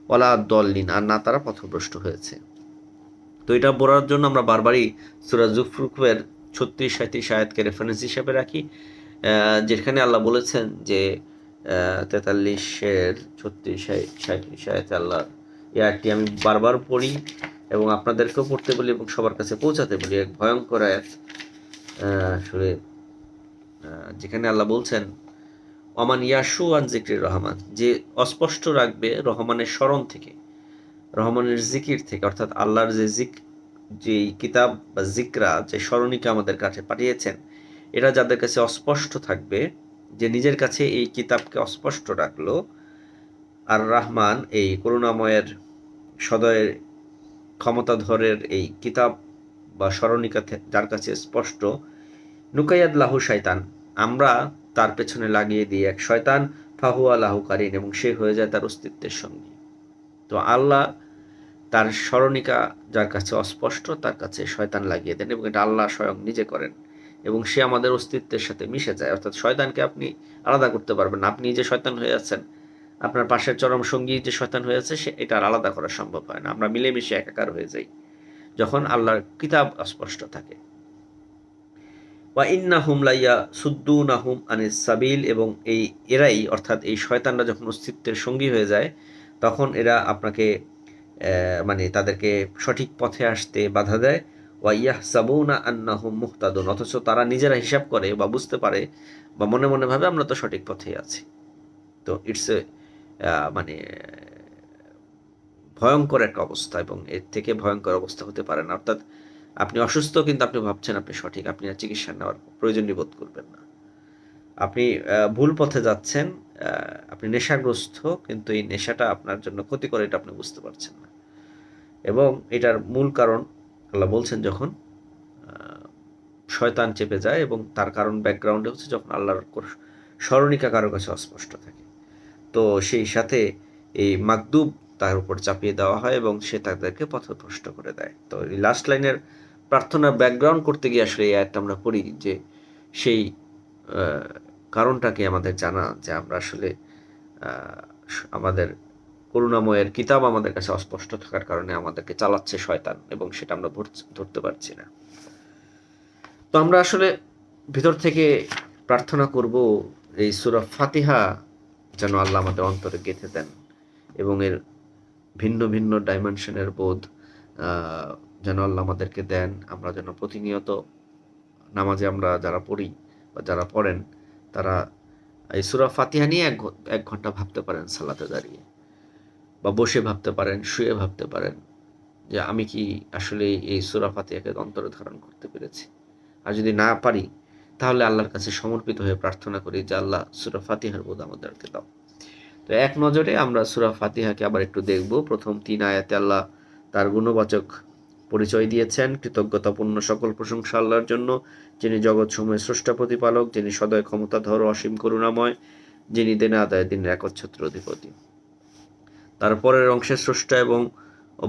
ওয়ালা দল্লিন, আর না তারা পথভ্রষ্ট হয়েছে। তো এটা বলার জন্য আমরা বারবারই সূরা যুখরুফের 36-37 আয়াতকে রেফারেন্স হিসেবে রাখি, যেখানে আল্লাহ বলেছেন যে 43-এর 36-37 আয়াতে আল্লাহ, এই আয়াতটি আমি বারবার পড়ি এবং আপনাদেরকেও পড়তে বলি এবং সবার কাছে পৌঁছাতে বলি, এক ভয়ঙ্কর আয়াত আসলে, যেখানে আল্লাহ বলছেন, ওমান ইয়াশু আন যিকরির রহমান, যে অস্পষ্ট রাখবে রহমানের স্মরণ থেকে, রহমানের জিকির থেকে, অর্থাৎ আল্লাহর যে কিতাব বা জিকরা, যে স্মরণিকা আমাদের কাছে পাঠিয়েছেন, এটা যাদের কাছে অস্পষ্ট থাকবে, যে নিজের কাছে এই কিতাবকে অস্পষ্ট রাখলো, আর রহমান এই করুণাময়ের সদয়ের ক্ষমতাধরের এই কিতাব বা স্মরণিকা যার কাছে স্পষ্ট, নুকাইয়াদ লাহু শয়তান, আমরা তার পেছনে লাগিয়ে দিই এক শয়তান, ফাহুয়া লাহু কারিন, এবং সে হয়ে যায় তার অস্তিত্বের সঙ্গী। তো আল্লাহ তার স্মরণিকা যার কাছে অস্পষ্ট তার কাছে শয়তান লাগিয়ে দেন, এবং এটা আল্লাহ স্বয়ং নিজে করেন। এবং সে আমাদের অস্তিত্বের সাথে মিশে যায়। অর্থাৎ শয়তানকে আপনি আলাদা করতে পারবেন না। আপনি যে শয়তান হয়ে আছেন, আপনার পাশের চরম সঙ্গী যে শয়তান হয়ে আছে, সে এটা আর আলাদা করা সম্ভব হয় না। আমরা মিলেমিশে একাকার হয়ে যাই যখন আল্লাহর কিতাব অস্পষ্ট থাকে। ওয়া ইন্নাহুম লাইয়া সুদ্দুনাহুম আনিস সাবিল, এবং এরাই অর্থাৎ এই শয়তানরা যখন অস্তিত্বের সঙ্গী হয়ে যায়, তখন এরা আপনাকে মানে তাদেরকে সঠিক পথে আসতে বাধা দেয়। ওয়া ইয়াহসাবুনা আন্নাহুম মুহতাদুন, অথচ তারা নিজেরা হিসাব করে বা বুঝতে পারে বা মনে মনে ভাবে আমরা তো সঠিক পথেই আছি। তো ইটস এ মানে ভয়ঙ্কর একটা অবস্থা, এবং এর থেকে ভয়ঙ্কর অবস্থা হতে পারে না। অর্থাৎ আপনি অসুস্থ কিন্তু আপনি ভাবছেন আপনি সঠিক, আপনি আর চিকিৎসা নেওয়ার প্রয়োজনই বোধ করবেন না। আপনি ভুল পথে যাচ্ছেন, আপনি নেশাগ্রস্ত, কিন্তু এই নেশাটা আপনার জন্য ক্ষতিকর এটা আপনি বুঝতে পারছেন না। এবং এটার মূল কারণ আল্লাহ বলছেন যখন শয়তান চেপে যায়, এবং তার কারণ ব্যাকগ্রাউন্ডে হচ্ছে যখন আল্লাহর স্মরণিকা কারো কাছে অস্পষ্ট থাকে, তো সেই সাথে এই মাকদুব তার উপর চাপিয়ে দেওয়া হয় এবং সে তাদেরকে পথভ্রষ্ট করে দেয়। তো এই লাস্ট লাইনের প্রার্থনার ব্যাকগ্রাউন্ড করতে গিয়ে আসলে এই আয়াতটা আমরা পড়ি যে সেই কারণটাকে আমাদের জানা, যে আমরা আসলে আমাদের করুণাময়ের কিতাব আমাদের কাছে অস্পষ্ট থাকার কারণে আমাদেরকে চালাচ্ছে শয়তান, এবং সেটা আমরা ধরতে পারছি না। তো আমরা আসলে ভিতর থেকে প্রার্থনা করব এই সূরা ফাতিহা যেন আল্লাহ আমাদের অন্তরে গেঁথে দেন, এবং এর ভিন্ন ভিন্ন ডাইমেনশনের বোধ যেন আল্লাহ আমাদেরকে দেন। আমরা যেন প্রতিনিয়ত নামাজে আমরা যারা পড়ি বা যারা পড়েন, তারা এই সূরা ফাতিহা নিয়ে এক ঘন্টা ভাবতে পারেন সালাতে দাঁড়িয়ে, বা বসে ভাবতে পারেন, শুয়ে ভাবতে পারেন যে আমি কি আসলে এই সূরা ফাতিহাকে অন্তরে ধারণ করতে পেরেছি। আর যদি না পারি, তাহলে আল্লাহর কাছে সমর্পিত হয়ে প্রার্থনা করি যে আল্লাহ সূরা ফাতিহার বোধ আমাদেরকে দাও। তো এক নজরে আমরা সূরা ফাতিহাকে আবার একটু দেখব। প্রথম 3 আয়াতে আল্লাহ তার গুণবাচক পরিচয় দিয়েছেন। কৃতজ্ঞতাপূর্ণ সকল প্রশংসা আল্লাহর জন্য, যিনি জগৎসমূহের স্রষ্টা প্রতিপালক, যিনি সদয় ক্ষমতাধর ও অসীম করুণাময়, যিনি দেনে আদায় দিনের একচ্ছত্র অধিপতি। তারপরের অংশের স্রষ্টা এবং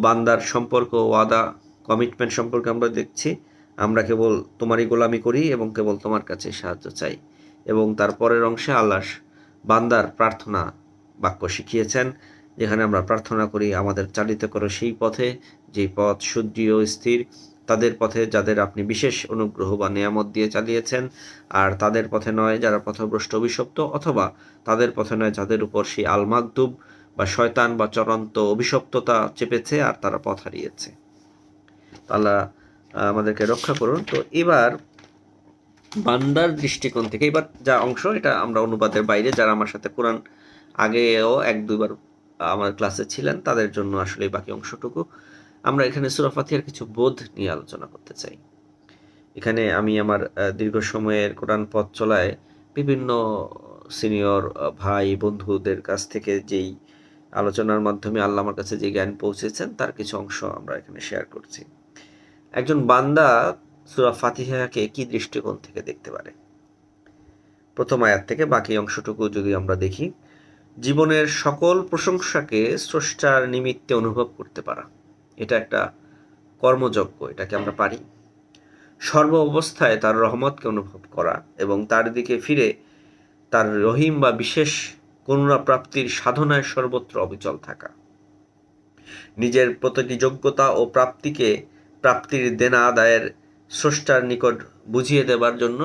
বান্দার সম্পর্ক, ওয়াদা, কমিটমেন্ট সম্পর্কে আমরা দেখছি। আমরা কেবল তোমারই গোলামি করি এবং কেবল তোমার কাছে সাহায্য চাই। এবং তারপরের অংশে আল্লাহ বান্দার প্রার্থনা বাক্য শিখিয়েছেন, যেখানে আমরা প্রার্থনা করি আমাদের চালিত করো সেই পথে যে পথ সুদৃঢ় স্থির, তাদের পথে যাদের আপনি বিশেষ অনুগ্রহ বা নিয়ামত দিয়ে চালিয়েছেন, আর তাদের পথে নয় যারা পথভ্রষ্ট অভিশপ্ত, অথবা তাদের পথে নয় যাদের উপর সেই আল মাকদুব বা শয়তান বা চূড়ান্ত অভিশপ্ততা চেপেছে আর তারা পথ হারিয়েছে। আল্লাহ আমাদেরকে রক্ষা করুন। তো এবার বান্দার দৃষ্টিকোণ থেকে এবার যা অংশ, এটা আমরা অনুবাদের বাইরে, যারা আমার সাথে কোরআন আগেও 1-2 বার আমার ক্লাসে ছিলেন তাদের জন্য আসলে বাকি অংশটুকু আমরা এখানে সূরা ফাতিহার কিছু বোধ নিয়ে আলোচনা করতে চাই। এখানে আমি আমার দীর্ঘ সময়ের কোরআন পথ চলায় বিভিন্ন সিনিয়র ভাই বন্ধুদের কাছ থেকে যেই আলোচনার মাধ্যমে আল্লাহ আমার কাছে যে জ্ঞান পৌঁছেছেন তার কিছু অংশ আমরা এখানে শেয়ার করছি। একজন বান্দা সূরা ফাতিহাকে কি দৃষ্টিকোণ থেকে দেখতে পারে? প্রথম আয়াত থেকে বাকি অংশটুকু যদি আমরা দেখি, জীবনের সকল প্রশংসাকে স্রষ্টার নিমিত্তে অনুভব করতে পারা, এটা একটা কর্মযজ্ঞ, এটাকে আমরা পারি। সর্ব অবস্থায় তার রহমতকে অনুভব করা এবং তার দিকে ফিরে তার রহিম বা বিশেষ করুণা প্রাপ্তির সাধনায় সর্বত্র অবিচল থাকা, নিজের প্রতিটি যোগ্যতা ও প্রাপ্তির দেনা আদায়ের স্রষ্টার নিকট বুঝিয়ে দেবার জন্য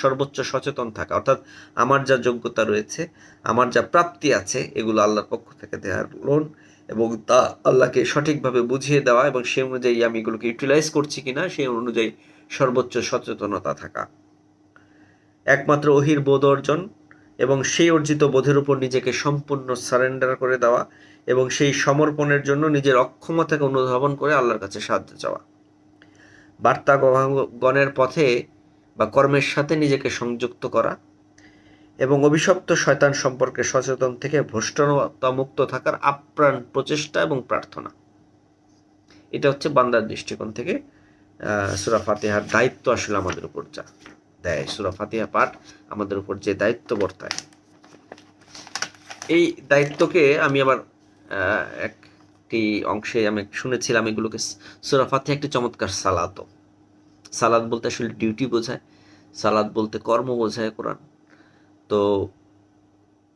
সর্বোচ্চ সচেতন থাকা। অর্থাৎ আমার যা যোগ্যতা রয়েছে, আমার যা প্রাপ্তি আছে, এগুলো আল্লাহর পক্ষ থেকে দেওয়ার লোন, এবং তা আল্লাহকে সঠিকভাবে বুঝিয়ে দেওয়া এবং সেই অনুযায়ী আমি এগুলোকে ইউটিলাইজ করছি কিনা সেই অনুযায়ী সর্বোচ্চ সচেতনতা থাকা। একমাত্র ওহির বোধ অর্জন এবং সেই অর্জিত বোধের উপর নিজেকে সম্পূর্ণ সারেন্ডার করে দেওয়া এবং সেই সমর্পণের জন্য নিজের অক্ষমতাকে অনুধাবন করে আল্লাহর কাছে সাহায্য চাওয়া। বার্তাগণের পথে বা কর্মের সাথে নিজেকে সংযুক্ত করা এবং অভিশপ্ত শয়তান সম্পর্কে সচেতন থেকে ভ্রষ্টতা মুক্ত থাকার আপ্রাণ প্রচেষ্টা এবং প্রার্থনা। এটা হচ্ছে বান্দার দৃষ্টিকোণ থেকে সূরা ফাতিহার দায়িত্ব আসলে আমাদের উপর যা দেয়, সূরা ফাতিহা পাঠ আমাদের উপর যে দায়িত্ব বর্তায়, এই দায়িত্বকে আমি আবার একটি অংশে আমি শুনেছিলাম এগুলোকে সূরা ফাতিহা একটি চমৎকার সালাত, সালাত বলতে আসলে ডিউটি বোঝায়, সালাত বলতে কর্ম বোঝায় কোরআন। তো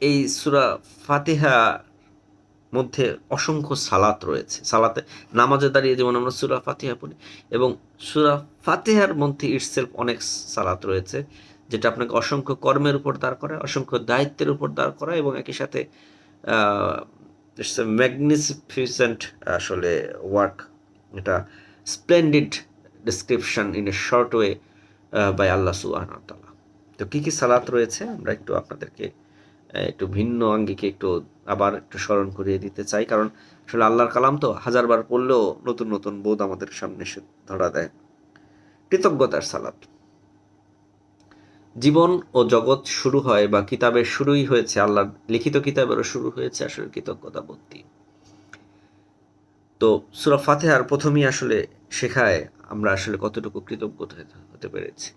এই সূরা ফাতিহা মধ্যে অসংখ্য সালাত রয়েছে। সালাতে নামাজে দাঁড়িয়ে যেমন আমরা সূরা ফাতিহা পড়ি, এবং সূরা ফাতিহার মধ্যে ইটসেলফ অনেক সালাত রয়েছে, যেটা আপনাকে অসংখ্য কর্মের উপর দাঁড় করায়, অসংখ্য দায়িত্বের উপর দাঁড় করায়, এবং একই সাথে ইটস এ ম্যাগনিফিসেন্ট আসলে ওয়ার্ক। এটা splendid description in a short way by আল্লাহ সুবহানাহু ওয়া তাআলা। তো কী কী সালাত রয়েছে আমরা একটু আপনাদেরকে একটু ভিন্ন আঙ্গিকে একটু আবার একটু স্মরণ করিয়ে দিতে চাই, কারণ আসলে আল্লাহর কালাম তো হাজারবার পড়লেও নতুন নতুন বোধ আমাদের সামনে এসে ধরা দেয়। কৃতজ্ঞতার সালাত। জীবন ও জগৎ শুরু হয় বা কিতাবের শুরুই হয়েছে, আল্লাহর লিখিত কিতাবেরও শুরু হয়েছে আসলে কৃতজ্ঞতা বোধ দিয়ে। তো সূরা ফাতিহার প্রথমেই আসলে শেখায় আমরা আসলে কতটুকু কৃতজ্ঞ হতে পেরেছি।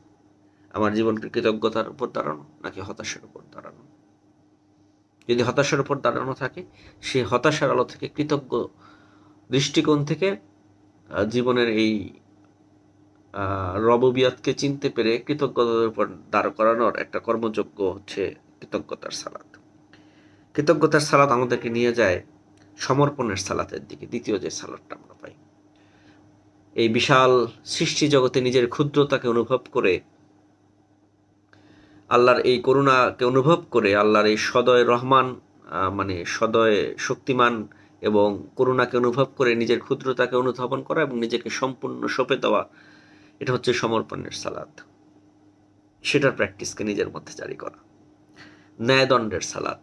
আমার জীবনকে কৃতজ্ঞতার উপর দাঁড়ানো নাকি হতাশার উপর দাঁড়ানো? যদি হতাশার উপর দাঁড়ানো থাকে, সেই হতাশার আলো থেকে কৃতজ্ঞ দৃষ্টিকোণ থেকে জীবনের এই রববিয়াতকে চিনতে পেরে কৃতজ্ঞতার উপর দাঁড় করানোর একটা কর্মযোগ্য হচ্ছে কৃতজ্ঞতার সালাত। কৃতজ্ঞতার সালাত আমাদেরকে নিয়ে যায় সমর্পণের সালাতের দিকে, দ্বিতীয় যে সালাতটা আমরা পাই। এই বিশাল সৃষ্টি জগতে নিজের ক্ষুদ্রতাকে অনুভব করে, আল্লাহর এই করুণাকে অনুভব করে, আল্লাহর এই সদয় রহমান মানে সদয় শক্তিমান এবং করুণাকে অনুভব করে নিজের ক্ষুদ্রতাকে অনুধাবন করা এবং নিজেকে সম্পূর্ণ সঁপে দেওয়া, এটা হচ্ছে সমর্পণের সালাত। সেটার প্র্যাকটিসকে নিজের মধ্যে জারি করা। ন্যায়দণ্ডের সালাত,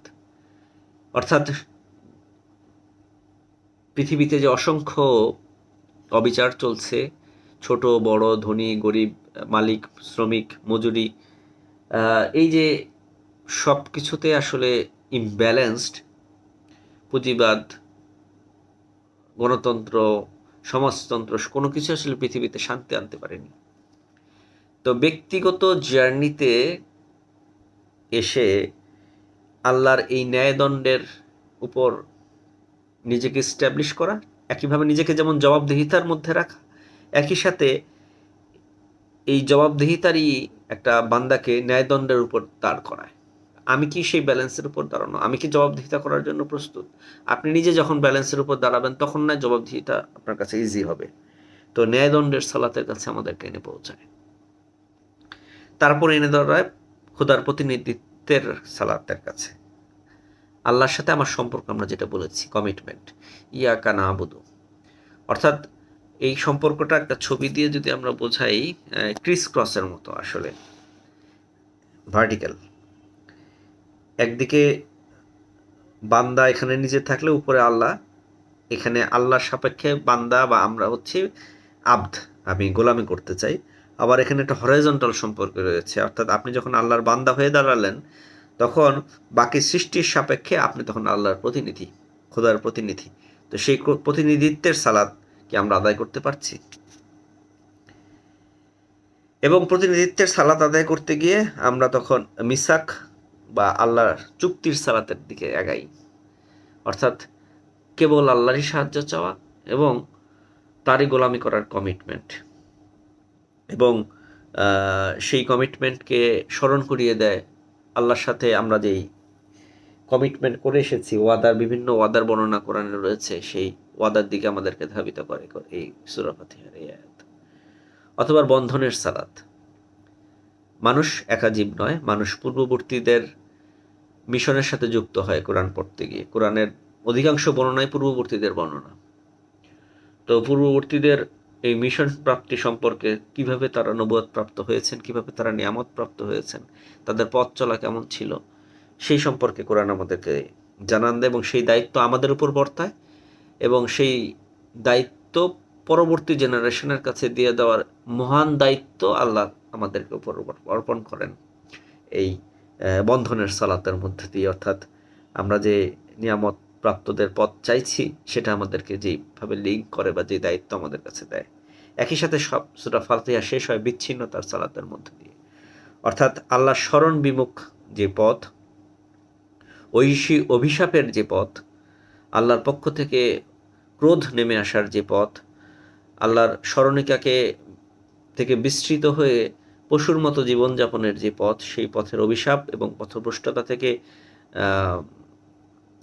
অর্থাৎ পৃথিবীতে যে অসংখ্য অবিচার চলছে, ছোট বড়, ধনী গরিব, মালিক শ্রমিক, মজুরি, এই যে সব কিছুতে আসলে ইমব্যালেন্সড, পুঁজিবাদ, গণতন্ত্র, সমাজতন্ত্র, কোনো কিছু আসলে পৃথিবীতে শান্তি আনতে পারেনি। তো ব্যক্তিগত জার্নিতে এসে আল্লাহর এই ন্যায়দণ্ডের উপর নিজেকে স্ট্যাবলিশ করা, একইভাবে নিজেকে যেমন জবাবদিহিতার মধ্যে রাখা, একই সাথে এই জবাবদিহিতারই একটা বান্দাকে ন্যায়দণ্ডের উপর দাঁড় করায়। আমি কি সেই ব্যালেন্সের উপর দাঁড়ানো? আমি কি জবাবদিহিতা করার জন্য প্রস্তুত? আপনি নিজে যখন ব্যালেন্সের উপর দাঁড়াবেন, তখন না জবাবদিহিতা আপনার কাছে ইজি হবে। তো ন্যায়দণ্ডের সালাতের কাছে আমাদেরকে এনে পৌঁছায়। তারপর এনে ধরায় খোদার প্রতিনিধিত্বের সালাতের কাছে। আল্লাহর সাথে আমার সম্পর্ক, আমরা যেটা বলেছি কমিটমেন্ট, ইয়াকা নাবুদু, অর্থাৎ এই সম্পর্কটা একটা ছবি দিয়ে যদি আমরা বোঝাই, ক্রিস ক্রসের মতো আসলে ভার্টিক্যাল। একদিকে বান্দা এখানে নিজে থাকলে উপরে আল্লাহ, এখানে আল্লাহর সাপেক্ষে বান্দা বা আমরা হচ্ছে আব্দ, আমি গোলামি করতে চাই। আবার এখানে একটা হরাইজন্টাল সম্পর্ক রয়েছে, অর্থাৎ আপনি যখন আল্লাহর বান্দা হয়ে দাঁড়ালেন, তখন বাকি সৃষ্টির সাপেক্ষে আপনি তখন আল্লাহর প্রতিনিধি, খোদার প্রতিনিধি। তো সেই প্রতিনিধিত্বের সালাত কি আমরা আদায় করতে পারছি? এবং প্রতিনিধিত্বের সালাত আদায় করতে গিয়ে আমরা তখন মিসাক বা আল্লাহর চুক্তির সালাতের দিকে এগাই, অর্থাৎ কেবল আল্লাহরই সাহায্য চাওয়া এবং তারই গোলামি করার কমিটমেন্ট। এবং সেই কমিটমেন্টকে স্মরণ করিয়ে দেয় আল্লাহর সাথে আমরা যেই কমিটমেন্ট করে এসেছি, ওয়াদার, বিভিন্ন ওয়াদার বর্ণনা কোরআনে রয়েছে, সেই ওয়াদার দিকে আমাদেরকে ধাবিত করে এই সূরা ফাতিহার এই আয়াত। অথবা বন্ধনের সালাত। মানুষ একা জীব নয়, মানুষ পূর্ববর্তীদের মিশনের সাথে যুক্ত হয় কোরআন পড়তে গিয়ে। কোরআনের অধিকাংশ বর্ণনায় পূর্ববর্তীদের বর্ণনা। তো পূর্ববর্তীদের এই মিশন প্রাপ্তি সম্পর্কে, কিভাবে তারা নবুয়ত প্রাপ্ত হয়েছেন, কিভাবে তারা নিয়ামত প্রাপ্ত হয়েছেন, তাদের পথ চলা কেমন ছিল, সেই সম্পর্কে কোরআন আমাদেরকে জানান দেয় এবং সেই দায়িত্ব আমাদের উপর বর্তায় এবং সেই দায়িত্ব পরবর্তী জেনারেশনের কাছে দিয়ে দেওয়ার মহান দায়িত্ব আল্লাহ আমাদেরকে উপর অর্পণ করেন এই বন্ধনের সালাতের মধ্যে দিয়ে। অর্থাৎ আমরা যে নিয়ামত প্রাপ্তদের পথ চাইছি, সেটা আমাদেরকে যেভাবে লিঙ্ক করে বা যে দায়িত্ব আমাদের কাছে দেয়। একই সাথে সব সূরা ফাতিহা শেষ হয় বিচ্ছিন্নতার সালাতের মধ্যে দিয়ে, অর্থাৎ আল্লাহ স্মরণ বিমুখ যে পথ, ঐশী অভিশাপের যে পথ, আল্লাহর পক্ষ থেকে ক্রোধ নেমে আসার যে পথ, আল্লাহর স্মরণিকাকে থেকে বিস্তৃত হয়ে পশুর মতো জীবনযাপনের যে পথ, সেই পথের অভিশাপ এবং পথভ্রষ্টতা থেকে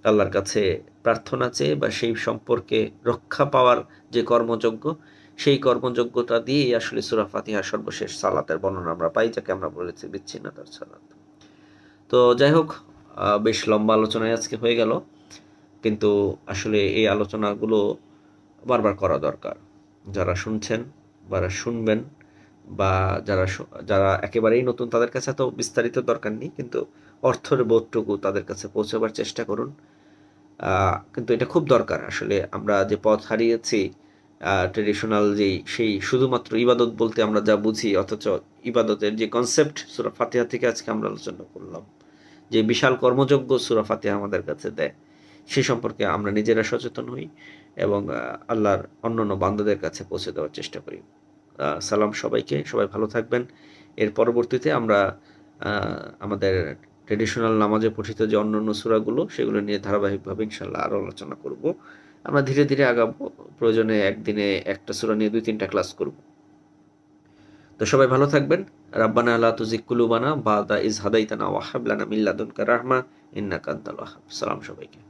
আল্লাহর কাছে প্রার্থনা চেয়ে বা সেই সম্পর্কে রক্ষা পাওয়ার যে কর্মযজ্ঞ, সেই কর্মযজ্ঞটা দিয়েই আসলে সূরা ফাতিহার সর্বশেষ সালাতের বর্ণনা আমরা পাই, যাকে আমরা বলেছি বিচ্ছিন্নতার সালাত। তো যাই হোক, বেশ লম্বা আলোচনায় আজকে হয়ে গেল, কিন্তু আসলে এই আলোচনাগুলো বারবার করা দরকার। যারা শুনছেন বা শুনবেন, বা যারা একেবারেই নতুন, তাদের কাছে তো বিস্তারিত দরকার নেই, কিন্তু অর্থের বোধটুকু তাদের কাছে পৌঁছাবার চেষ্টা করুন। কিন্তু এটা খুব দরকার। আসলে আমরা যে পথ হারিয়েছি, ট্রেডিশনাল সেই শুধুমাত্র ইবাদত বলতে আমরা যা বুঝি, অথচ ইবাদতের যে কনসেপ্ট সূরা ফাতিহা থেকে আজকে আমরা আলোচনা করলাম, যে বিশাল কর্মযজ্ঞ সূরা ফাতিহা আমাদের কাছে দেয়, সে সম্পর্কে আমরা নিজেরা সচেতন হই এবং আল্লাহর অন্যান্য বান্দাদের কাছে পৌঁছে দেওয়ার চেষ্টা করি। সালাম সবাইকে, সবাই ভালো থাকবেন। এর পরবর্তীতে আমরা আমাদের ট্রেডিশনাল নামাজে পঠিত যে অন্যান্য সূরাগুলো, সেগুলো নিয়ে ধারাবাহিকভাবে ইনশাআল্লাহ আরও আলোচনা করব। আমরা ধীরে ধীরে আগাবো, প্রয়োজনে একদিনে একটা সূরা নিয়ে 2-3টা ক্লাস করব। তো সবাই ভালো থাকবেন। রাব্বানা লা তুজিগ কুলুবানা বাদা ইজ হাদাইতানা ওয়া হাব লানা মিন লাদুনকা রাহমা ইন্নাকা আনতাল ওয়াহ্হাব। সালাম সবাইকে।